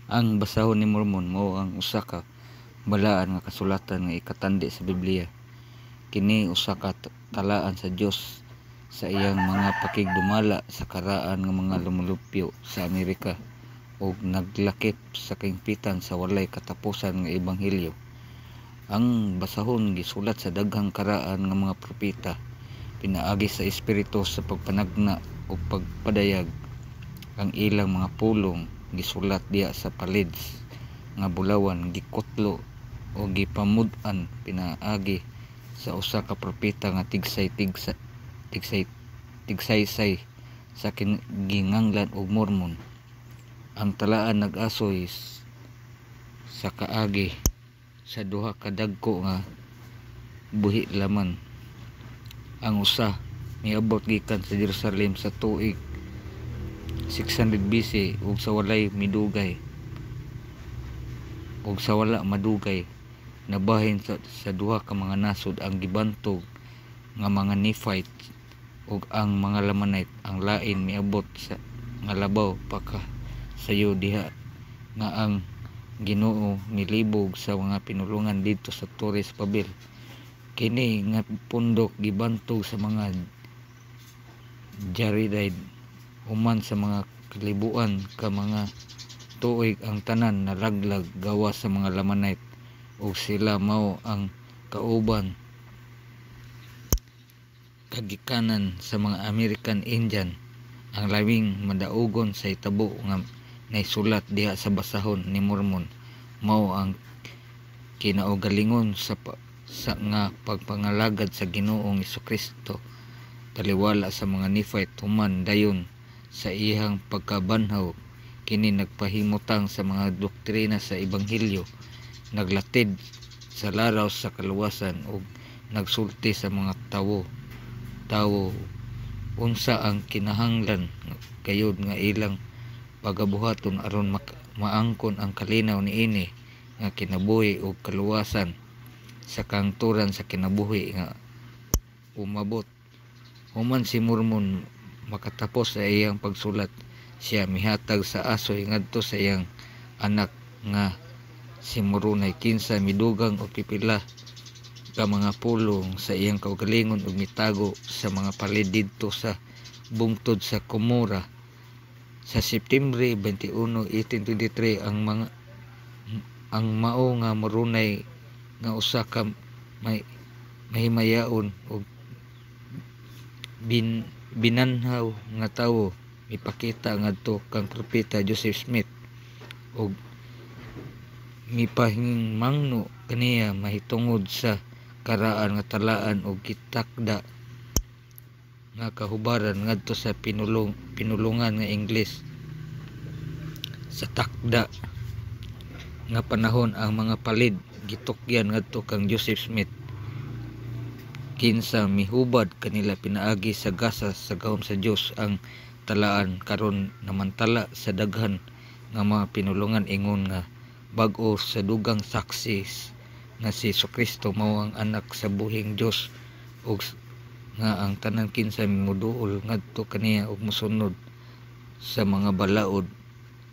Ang basahon ni Mormon mao ang usa ka balaan nga kasulatan nga ikatandi sa Biblia. Kini usa ka talaan sa Dios sa iyang mga pakigdumala sa karaan nga mga lumulupyo sa Amerika ug naglakip sa kaingpitan sa walay katapusan nga ebanghelyo. Ang basahon gisulat sa daghang karaan nga mga propeta, pinaagi sa espiritu sa pagpanagna ug pagpadayag. Ang ilang mga pulong gisulat diha sa palid nga bulawan, gikutlo o gipamud-an pinaagi sa usa ka propeta nga tigsaysay sa ginganlan og Mormon. Ang talaan nag-asoy sa kaagi sa duha ka dagko nga buhi laman. Ang usa miabot gikan sa Jerusalem sa tuig 600 BC ug sa wala madugay nabahin sa duha ka mga nasod ang gibantog nga mga Nephite ug ang mga Lamanite. Ang lain miabot sa nga labaw pa ka sayo diha nga ang Ginoo milibog sa mga pinulungan didto sa Torres Babel. Kini nga pundok gibantog sa mga Jaredite human sa mga kalibuan ka mga tuig. Ang tanan nalaglag gawas sa mga Lamanite ug sila mao ang kauban kagikanan sa mga American Indian. Ang labing madaugon sa hitabo nga naisulat diha sa basahon ni Mormon mao ang kinaugalingon sa nga pagpangalagad sa Ginoong Hesukristo taliwala sa mga Nephite human dayon sa iyang pagkabanhaw. Kini nagpahimutang sa mga doktrina sa ebanghelyo, naglatid sa laraw sa kaluwasan ug nagsulti sa mga tawo unsa ang kinahanglan gayud nga ilang pagabuhaton aron maangkon ang kalinaw niini nga kinabuhi ug kaluwasan sa kangturan sa kinabuhi nga umabot. Human si Mormon makatapos sa iyang pagsulat, siya mihatag sa asoy ngadto sa iyang anak nga si Moroni. Kinsa midugang o pipila ka mga pulong sa iyang kaugalingon ug mitago sa mga palid didto sa bungtod sa Cumorah. Sa Septembre 21, 1823 ang mao nga Moroni nga usa ka mahimayaon ug binanhaw nga tawo mipakita ngadto kang propeta Joseph Smith ug mipahingmangno kaniya mahitungod sa karaan nga talaan ug gitakda nga kahubaran ngadto sa pinulungan nga Ingles. Sa takda nga panahon ang mga palid gitukyan ngadto kang Joseph Smith. Kinsa mihubad kanila pinaagi sa gasa sa gahom sa Dios ang talaan karon namantala sa daghan nga mga pinulungan ingon nga bag-o sa dugang saksi nga si Jesucristo mao ang anak sa buhing Dios ug nga ang tanan kinsa mimuduol ngadto kaniya ug mosunod sa mga balaod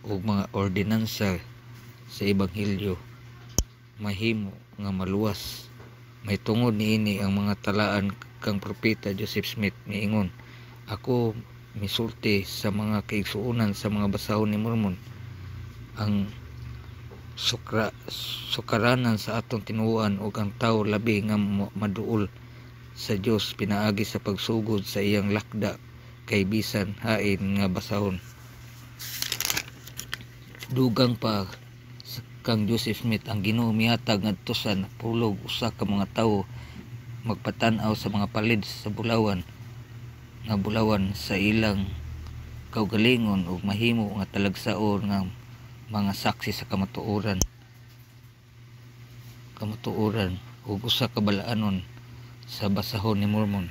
ug mga ordinansa sa ebanghelyo mahimo nga maluwas. May tungod niini ang mga talaan kang propeta Joseph Smith miingon, ako misulti sa mga kaigsuonan sa mga basahon ni Mormon. Ang sukaranan sa atong tinuoan ug ang tawo labi nga maduol sa Dios pinaagi sa pagsugod sa iyang lakda kay bisan hain nga basahon. Dugang pa kang Joseph Smith ang Ginoo mihatag ngadto sa napulog usa ka mga tawo magpatan-aw sa mga palid sa bulawan sa ilang kaugalingon ug mahimo nga talagsaon nga mga saksi sa kamatuoran ug usa ka balaanon sa basahon ni Mormon.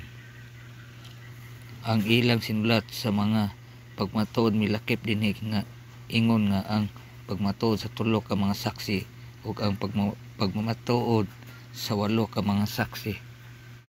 Ang ilang sinulat sa mga pagmatuod milakip dinhi nga ingon nga ang pagmatuod sa tulo ka mga saksi ug ang pagmamatuod sa walo ka mga saksi